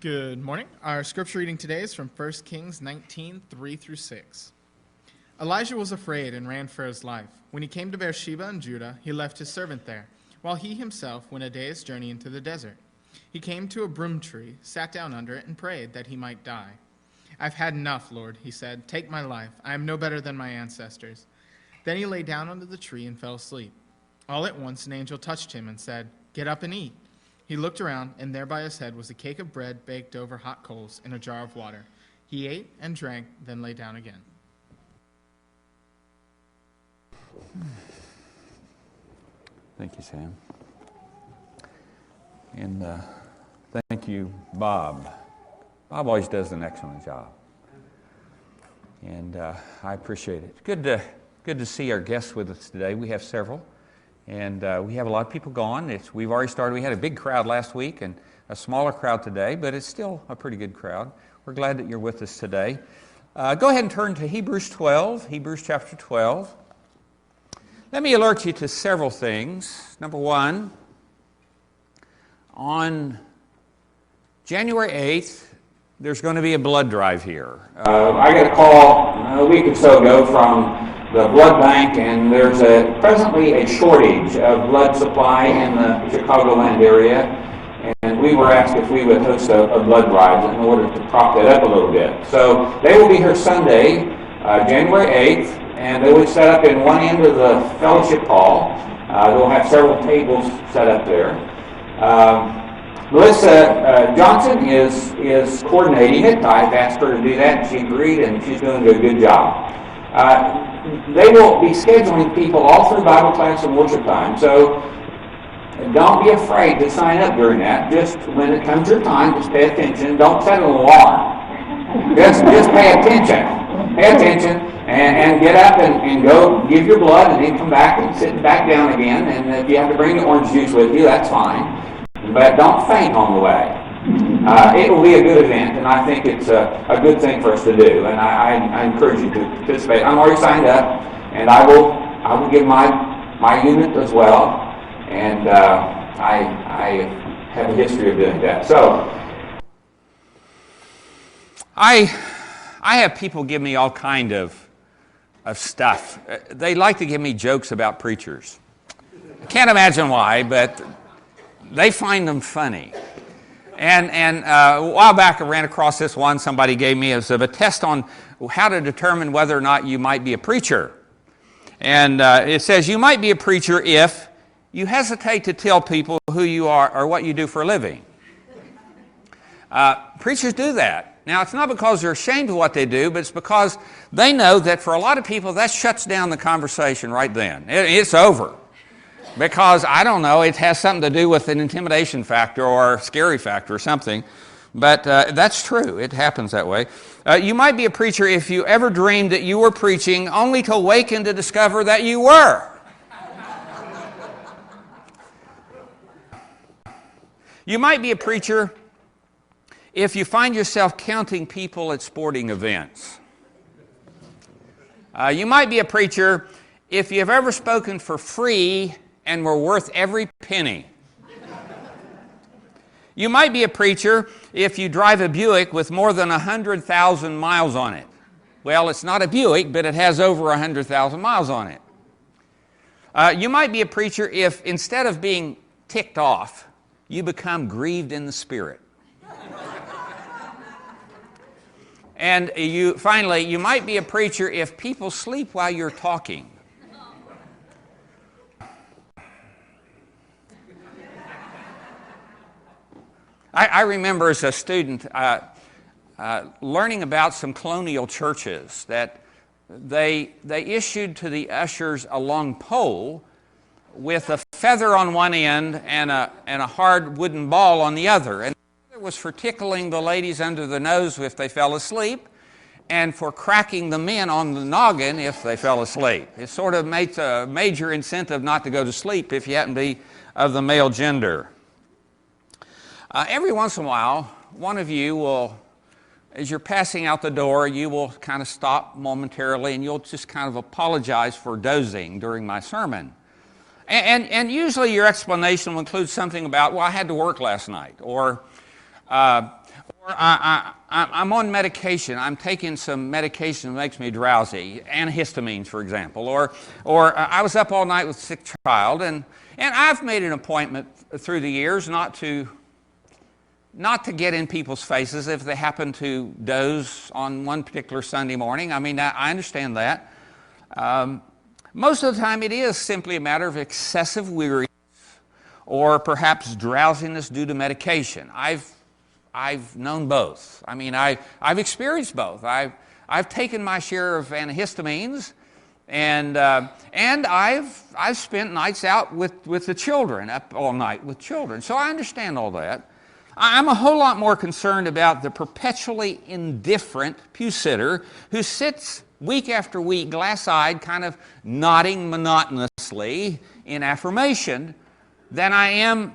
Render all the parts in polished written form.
Good morning. Our scripture reading today is from 1 Kings 19, 3 through 6. Elijah was afraid and ran for his life. When he came to Beersheba in Judah, he left his servant there, while he himself went a day's journey into the desert. He came to a broom tree, sat down under it, and prayed that he might die. "I've had enough, Lord," he said. "Take my life. I am no better than my ancestors." Then he lay down under the tree and fell asleep. All at once an angel touched him and said, "Get up and eat." He looked around, and there by his head was a cake of bread baked over hot coals and a jar of water. He ate and drank, then lay down again. Thank you, Sam. And thank you, Bob. Bob always does an excellent job. And I appreciate it. Good to see our guests with us today. We have several. And we have a lot of people gone. We've already started. We had a big crowd last week and a smaller crowd today, but it's still a pretty good crowd. We're glad that you're with us today. Go ahead and turn to Hebrews 12, Hebrews chapter 12. Let me alert you to several things. Number one, on January 8th, there's going to be a blood drive here. I got a call a week or so ago from the blood bank, and there's presently a shortage of blood supply in the Chicagoland area, and we were asked if we would host a blood drive in order to prop that up a little bit. So they will be here Sunday, January 8th, and they will set up in one end of the fellowship hall. They'll have several tables set up there. Melissa Johnson is coordinating it. I've asked her to do that, and she agreed, and she's doing a good job. They will be scheduling people all through Bible class and worship time, so don't be afraid to sign up during that. Just when it comes your time, just pay attention. Don't set an alarm. Just pay attention. Pay attention and get up and go give your blood, and then come back and sit back down again. And if you have to bring the orange juice with you, that's fine. But don't faint on the way. It will be a good event, and I think it's a good thing for us to do, and I encourage you to participate. I'm already signed up, and I will give my unit as well, and I have a history of doing that. So I have people give me all kind of stuff. They like to give me jokes about preachers. I can't imagine why, but they find them funny. And a while back I ran across this one somebody gave me as a test on how to determine whether or not you might be a preacher. And it says you might be a preacher if you hesitate to tell people who you are or what you do for a living. Preachers do that. Now, it's not because they're ashamed of what they do, but it's because they know that for a lot of people that shuts down the conversation right then. It's over. Because, I don't know, it has something to do with an intimidation factor or a scary factor or something. But that's true. It happens that way. You might be a preacher if you ever dreamed that you were preaching only to awaken to discover that you were. You might be a preacher if you find yourself counting people at sporting events. You might be a preacher if you've ever spoken for free and were worth every penny. You might be a preacher if you drive a Buick with more than 100,000 miles on it. Well, it's not a Buick, but it has over 100,000 miles on it. You might be a preacher if instead of being ticked off, you become grieved in the spirit. And finally, you might be a preacher if people sleep while you're talking. I remember as a student learning about some colonial churches that they issued to the ushers a long pole with a feather on one end and a hard wooden ball on the other. And the feather was for tickling the ladies under the nose if they fell asleep, and for cracking the men on the noggin if they fell asleep. It sort of makes a major incentive not to go to sleep if you happen to be of the male gender. Every once in a while, one of you will, as you're passing out the door, you will kind of stop momentarily and you'll just kind of apologize for dozing during my sermon. And usually your explanation will include something about, well, I had to work last night, or I'm on medication. I'm taking some medication that makes me drowsy, antihistamines, for example. Or I was up all night with a sick child, and I've made an appointment through the years not to get in people's faces if they happen to doze on one particular Sunday morning. I mean, I understand that. Most of the time it is simply a matter of excessive weariness or perhaps drowsiness due to medication. I've known both. I mean, I've experienced both. I've taken my share of antihistamines, and I've spent nights out with the children, up all night with children. So I understand all that. I'm a whole lot more concerned about the perpetually indifferent pew sitter who sits week after week, glass-eyed, kind of nodding monotonously in affirmation, than I am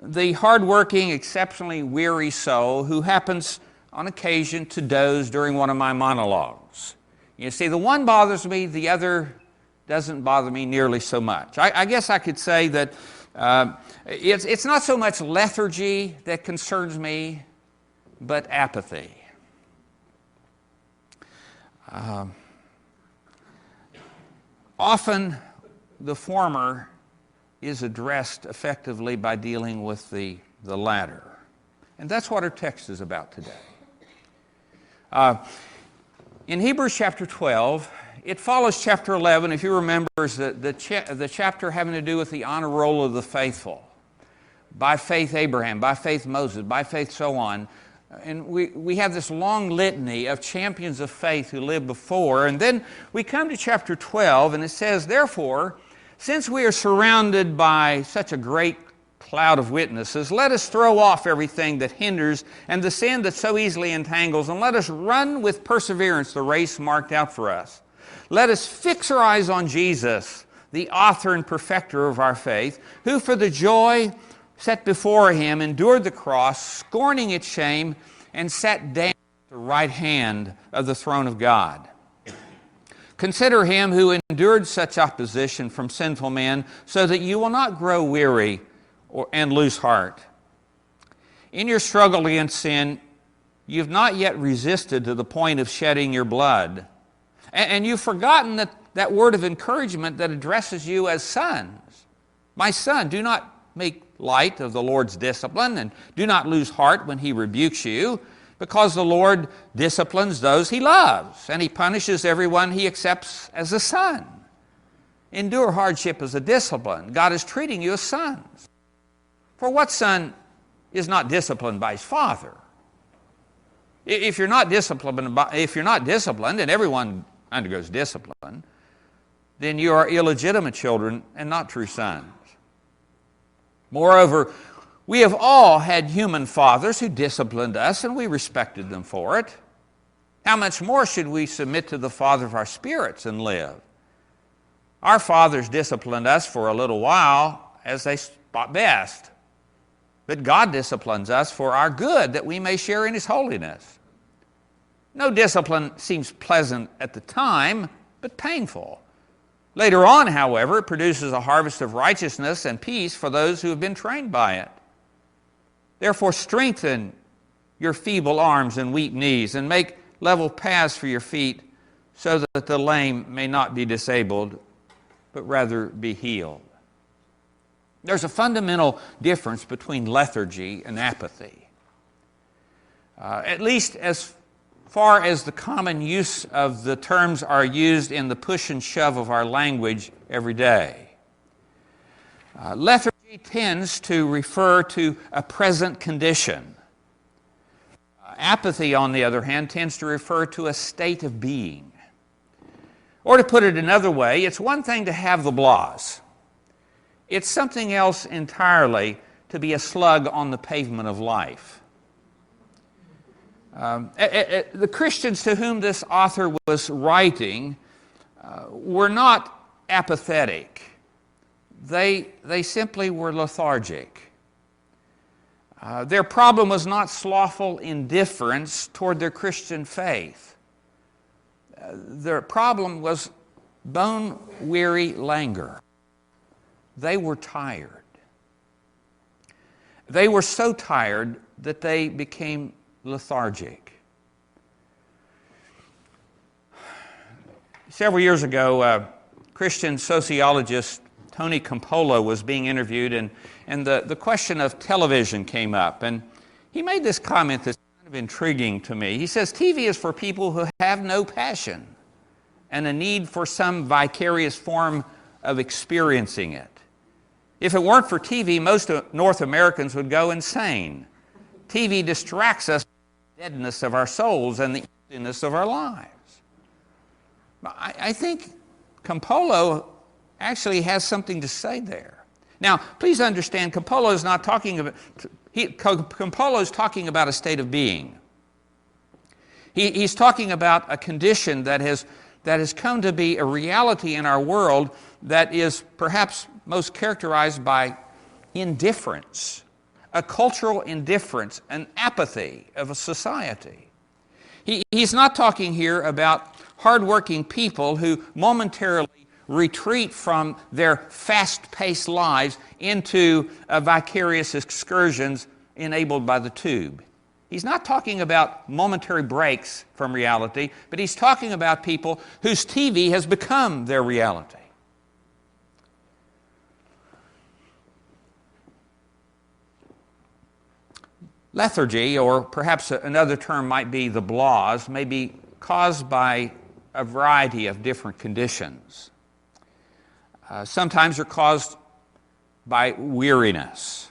the hard-working, exceptionally weary soul who happens on occasion to doze during one of my monologues. You see, the one bothers me, the other doesn't bother me nearly so much. I guess I could say that it's not so much lethargy that concerns me, but apathy. Often the former is addressed effectively by dealing with the latter. And that's what our text is about today. In Hebrews chapter 12, it follows chapter 11, if you remember, is the chapter having to do with the honor roll of the faithful. By faith Abraham, by faith Moses, by faith so on. And we have this long litany of champions of faith who lived before. And then we come to chapter 12, and it says, therefore, since we are surrounded by such a great cloud of witnesses, let us throw off everything that hinders and the sin that so easily entangles, and let us run with perseverance the race marked out for us. Let us fix our eyes on Jesus, the author and perfecter of our faith, who for the joy set before him endured the cross, scorning its shame, and sat down at the right hand of the throne of God. Consider him who endured such opposition from sinful men, so that you will not grow weary and lose heart. In your struggle against sin, you've not yet resisted to the point of shedding your blood. And you've forgotten that word of encouragement that addresses you as sons. My son, do not make light of the Lord's discipline, and do not lose heart when he rebukes you, because the Lord disciplines those he loves, and he punishes everyone he accepts as a son. Endure hardship as a discipline. God is treating you as sons. For what son is not disciplined by his father? If you're not disciplined, and everyone undergoes discipline, then you are illegitimate children and not true sons. Moreover, we have all had human fathers who disciplined us, and we respected them for it. How much more should we submit to the Father of our spirits and live? Our fathers disciplined us for a little while as they thought best. But God disciplines us for our good, that we may share in his holiness. No discipline seems pleasant at the time, but painful. Later on, however, it produces a harvest of righteousness and peace for those who have been trained by it. Therefore, strengthen your feeble arms and weak knees, and make level paths for your feet, so that the lame may not be disabled, but rather be healed. There's a fundamental difference between lethargy and apathy. At least as far as the common use of the terms are used in the push and shove of our language every day. Lethargy tends to refer to a present condition. Apathy, on the other hand, tends to refer to a state of being. Or to put it another way, it's one thing to have the blahs. It's something else entirely to be a slug on the pavement of life. The Christians to whom this author was writing were not apathetic. They simply were lethargic. Their problem was not slothful indifference toward their Christian faith. Their problem was bone-weary languor. They were tired. They were so tired that they became lethargic. Several years ago, Christian sociologist Tony Campolo was being interviewed, and the question of television came up. And he made this comment that's kind of intriguing to me. He says, TV is for people who have no passion and a need for some vicarious form of experiencing it. If it weren't for TV, most North Americans would go insane. TV distracts us from the deadness of our souls and the emptiness of our lives. I think Campolo actually has something to say there. Now, please understand, Campolo is not talking about, Campolo is talking about a state of being. He's talking about a condition that has come to be a reality in our world that is perhaps most characterized by indifference, a cultural indifference, an apathy of a society. He's not talking here about hardworking people who momentarily retreat from their fast-paced lives into vicarious excursions enabled by the tube. He's not talking about momentary breaks from reality, but he's talking about people whose TV has become their reality. Lethargy, or perhaps another term might be the blahs, may be caused by a variety of different conditions. Sometimes they're caused by weariness.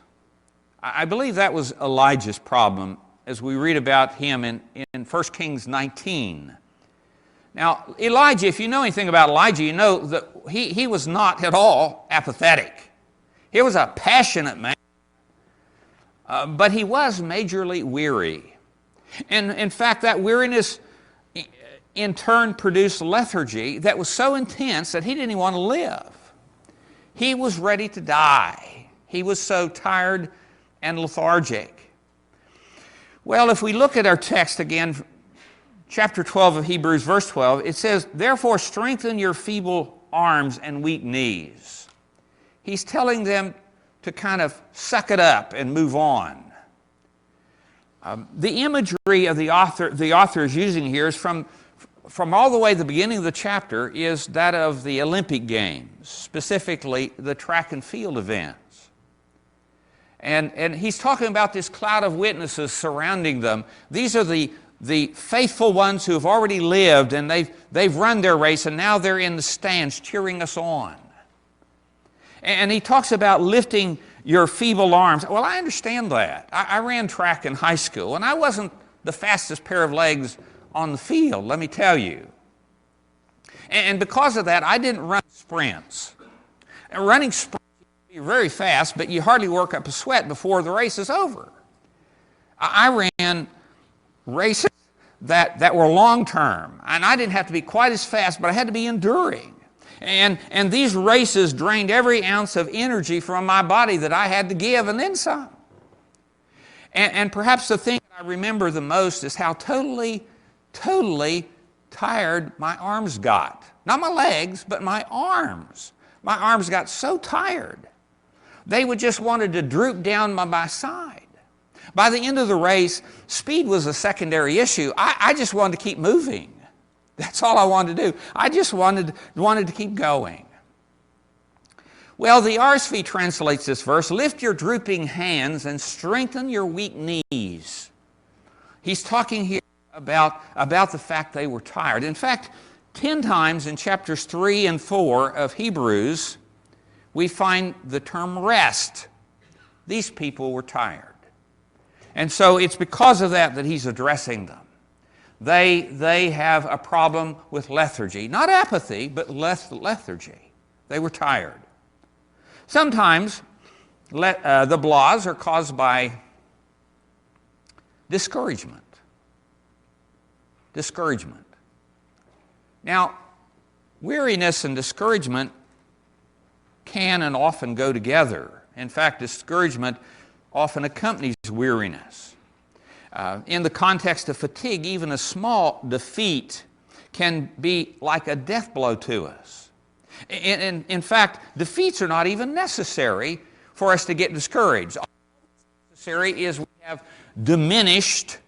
I believe that was Elijah's problem as we read about him in 1 Kings 19. Now, Elijah, if you know anything about Elijah, you know that he was not at all apathetic. He was a passionate man, but he was majorly weary. And in fact, that weariness in turn produced lethargy that was so intense that he didn't even want to live. He was ready to die. He was so tired and lethargic. Well, if we look at our text again, chapter 12 of Hebrews, verse 12, it says, "Therefore strengthen your feeble arms and weak knees." He's telling them to kind of suck it up and move on. The imagery of the author is using here is from all the way the beginning of the chapter is that of the Olympic Games, specifically the track and field events. And he's talking about this cloud of witnesses surrounding them. These are the faithful ones who have already lived, and they've run their race, and now they're in the stands cheering us on. And he talks about lifting your feeble arms. Well, I understand that. I ran track in high school, and I wasn't the fastest pair of legs on the field, let me tell you. And because of that, I didn't run sprints. And running sprints, you're very fast, but you hardly work up a sweat before the race is over. I ran races that were long-term, and I didn't have to be quite as fast, but I had to be enduring. And these races drained every ounce of energy from my body that I had to give, and then some. And perhaps the thing I remember the most is how totally tired my arms got. Not my legs, but my arms. My arms got so tired. They would just wanted to droop down by my side. By the end of the race, speed was a secondary issue. I just wanted to keep moving. That's all I wanted to do. I just wanted to keep going. Well, the RSV translates this verse, "Lift your drooping hands and strengthen your weak knees." He's talking here about the fact they were tired. In fact, 10 times in chapters 3 and 4 of Hebrews, we find the term rest. These people were tired. And so it's because of that he's addressing them. They have a problem with lethargy. Not apathy, but lethargy. They were tired. Sometimes the blahs are caused by discouragement. Discouragement. Now, weariness and discouragement can and often go together. In fact, discouragement often accompanies weariness. In the context of fatigue, even a small defeat can be like a death blow to us. In fact, defeats are not even necessary for us to get discouraged. All that's necessary is we have diminished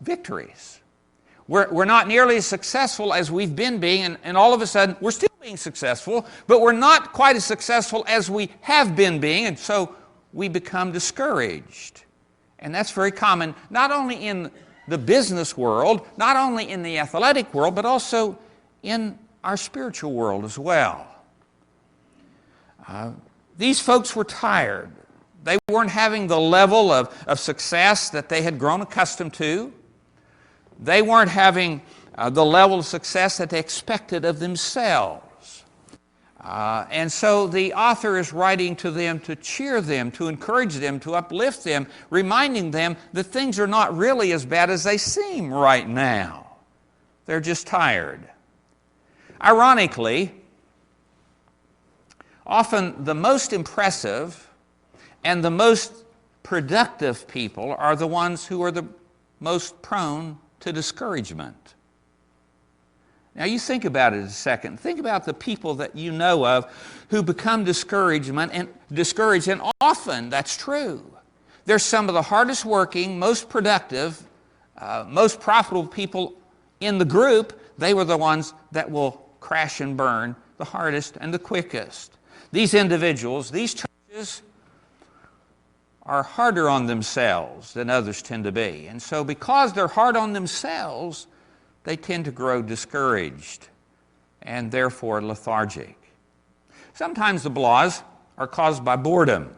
victories. We're not nearly as successful as we've been being, and all of a sudden we're still being successful, but we're not quite as successful as we have been being, and so we become discouraged. And that's very common, not only in the business world, not only in the athletic world, but also in our spiritual world as well. These folks were tired. They weren't having the level of success that they had grown accustomed to. They weren't having the level of success that they expected of themselves. And so the author is writing to them to cheer them, to encourage them, to uplift them, reminding them that things are not really as bad as they seem right now. They're just tired. Ironically, often the most impressive and the most productive people are the ones who are the most prone to discouragement. Now you think about it a second. Think about the people that you know of who become discouraged, and often that's true. They're some of the hardest working, most productive, most profitable people in the group. They were the ones that will crash and burn the hardest and the quickest. These individuals, these churches, are harder on themselves than others tend to be. And so because they're hard on themselves, they tend to grow discouraged and therefore lethargic. Sometimes the blahs are caused by boredom.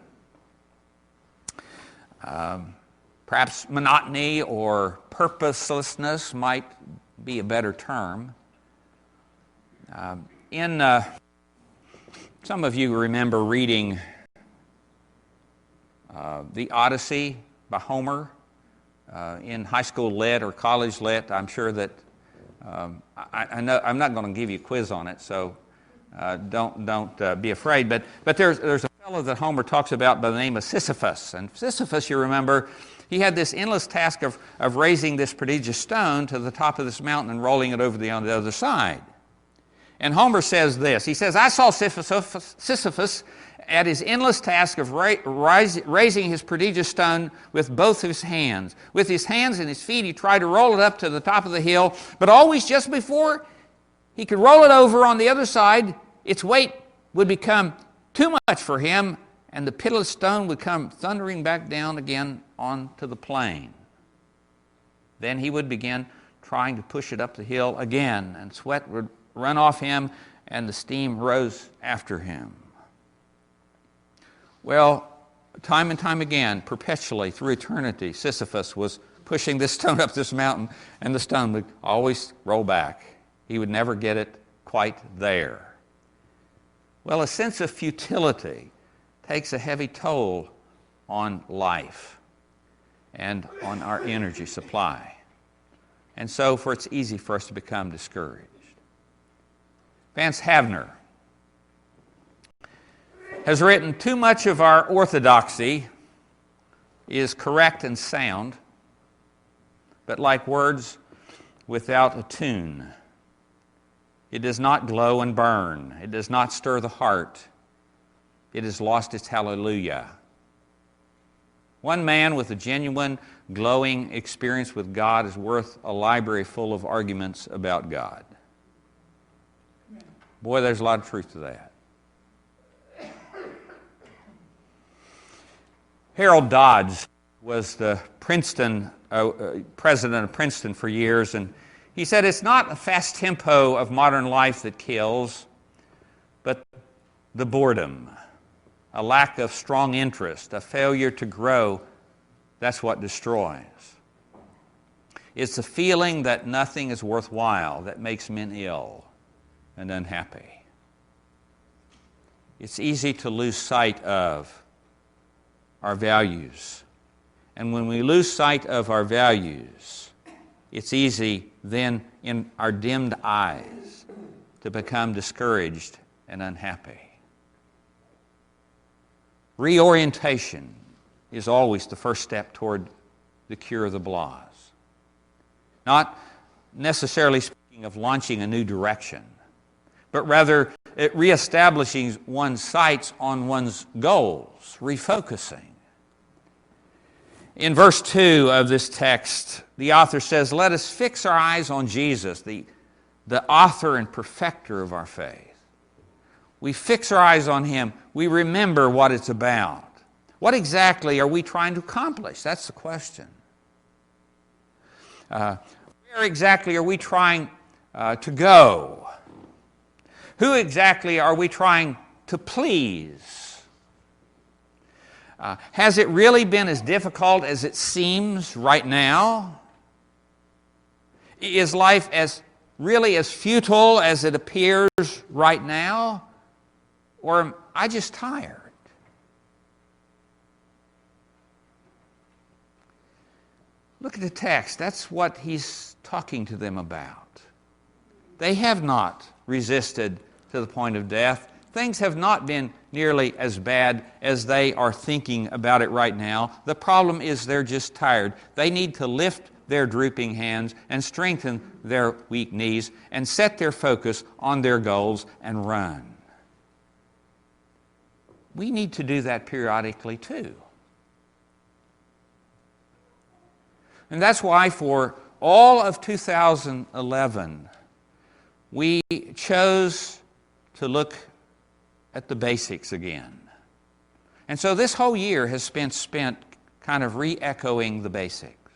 Perhaps monotony or purposelessness might be a better term. Some of you remember reading the Odyssey by Homer in high school lit or college lit. I'm sure that I know I'm not going to give you a quiz on it, so don't be afraid. But there's a fellow that Homer talks about by the name of Sisyphus, and Sisyphus, you remember, he had this endless task of raising this prodigious stone to the top of this mountain and rolling it over on the other side. And Homer says this. He says, I saw Sisyphus at his endless task of raising his prodigious stone with both his hands. With his hands and his feet, he tried to roll it up to the top of the hill, but always just before he could roll it over on the other side, its weight would become too much for him, and the pitiless stone would come thundering back down again onto the plain. Then he would begin trying to push it up the hill again, and sweat would run off him, and the steam rose after him. Well, time and time again, perpetually through eternity, Sisyphus was pushing this stone up this mountain, and the stone would always roll back. He would never get it quite there. Well, a sense of futility takes a heavy toll on life and on our energy supply. And so it's easy for us to become discouraged. Vance Havner has written, too much of our orthodoxy is correct and sound, but like words without a tune. It does not glow and burn. It does not stir the heart. It has lost its hallelujah. One man with a genuine, glowing experience with God is worth a library full of arguments about God. Boy, there's a lot of truth to that. Harold Dodds was the president of Princeton for years, and he said it's not a fast tempo of modern life that kills, but the boredom, a lack of strong interest, a failure to grow, that's what destroys. It's the feeling that nothing is worthwhile that makes men ill and unhappy. It's easy to lose sight of our values. And when we lose sight of our values, it's easy then in our dimmed eyes to become discouraged and unhappy. Reorientation is always the first step toward the cure of the blahs. Not necessarily speaking of launching a new direction, but rather reestablishing one's sights on one's goals, refocusing. In verse 2 of this text, the author says, "Let us fix our eyes on Jesus, the author and perfecter of our faith." We fix our eyes on Him. We remember what it's about. What exactly are we trying to accomplish? That's the question. Where exactly are we trying to go? Who exactly are we trying to please? Has it really been as difficult as it seems right now? Is life really as futile as it appears right now? Or am I just tired? Look at the text. That's what he's talking to them about. They have not resisted to the point of death. Things have not been nearly as bad as they are thinking about it right now. The problem is they're just tired. They need to lift their drooping hands and strengthen their weak knees and set their focus on their goals and run. We need to do that periodically too. And that's why for all of 2011, we chose to look at the basics again. And so this whole year has been spent kind of re-echoing the basics.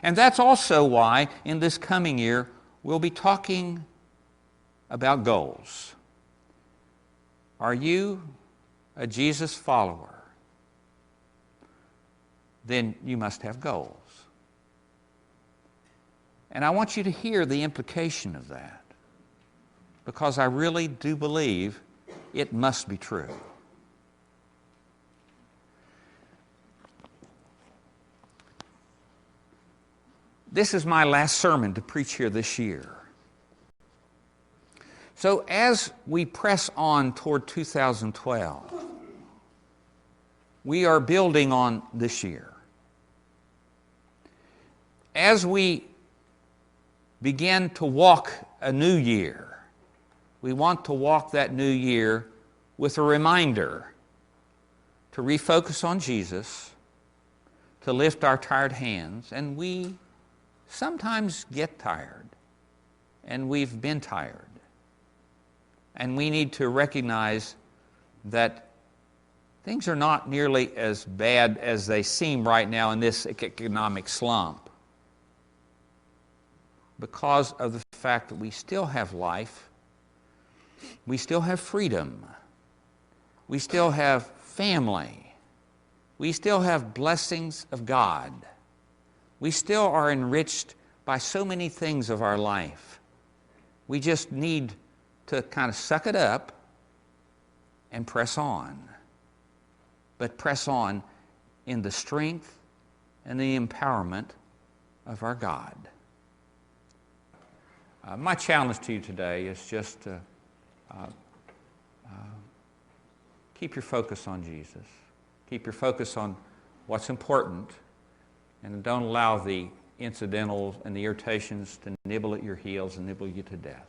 And that's also why in this coming year we'll be talking about goals. Are you a Jesus follower? Then you must have goals. And I want you to hear the implication of that, because I really do believe it must be true. This is my last sermon to preach here this year. So as we press on toward 2012, we are building on this year. As we begin to walk a new year, we want to walk that new year with a reminder to refocus on Jesus, to lift our tired hands, and we sometimes get tired, and we've been tired. And we need to recognize that things are not nearly as bad as they seem right now in this economic slump, because of the fact that we still have life, we still have freedom, we still have family, we still have blessings of God, we still are enriched by so many things of our life. We just need to kind of suck it up and press on. But press on in the strength and the empowerment of our God. My challenge to you today is just to keep your focus on Jesus. Keep your focus on what's important, and don't allow the incidentals and the irritations to nibble at your heels and nibble you to death.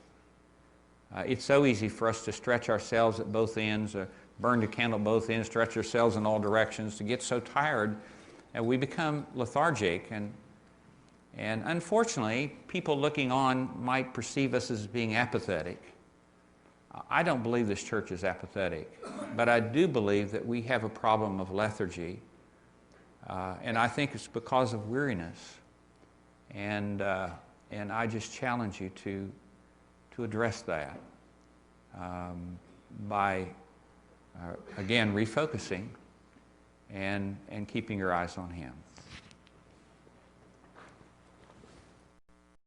It's so easy for us to stretch ourselves at both ends, burn the candle at both ends, stretch ourselves in all directions, to get so tired, and we become lethargic. And unfortunately, people looking on might perceive us as being apathetic. I don't believe this church is apathetic, but I do believe that we have a problem of lethargy, and I think it's because of weariness. And I just challenge you to address that by, again, refocusing and keeping your eyes on Him.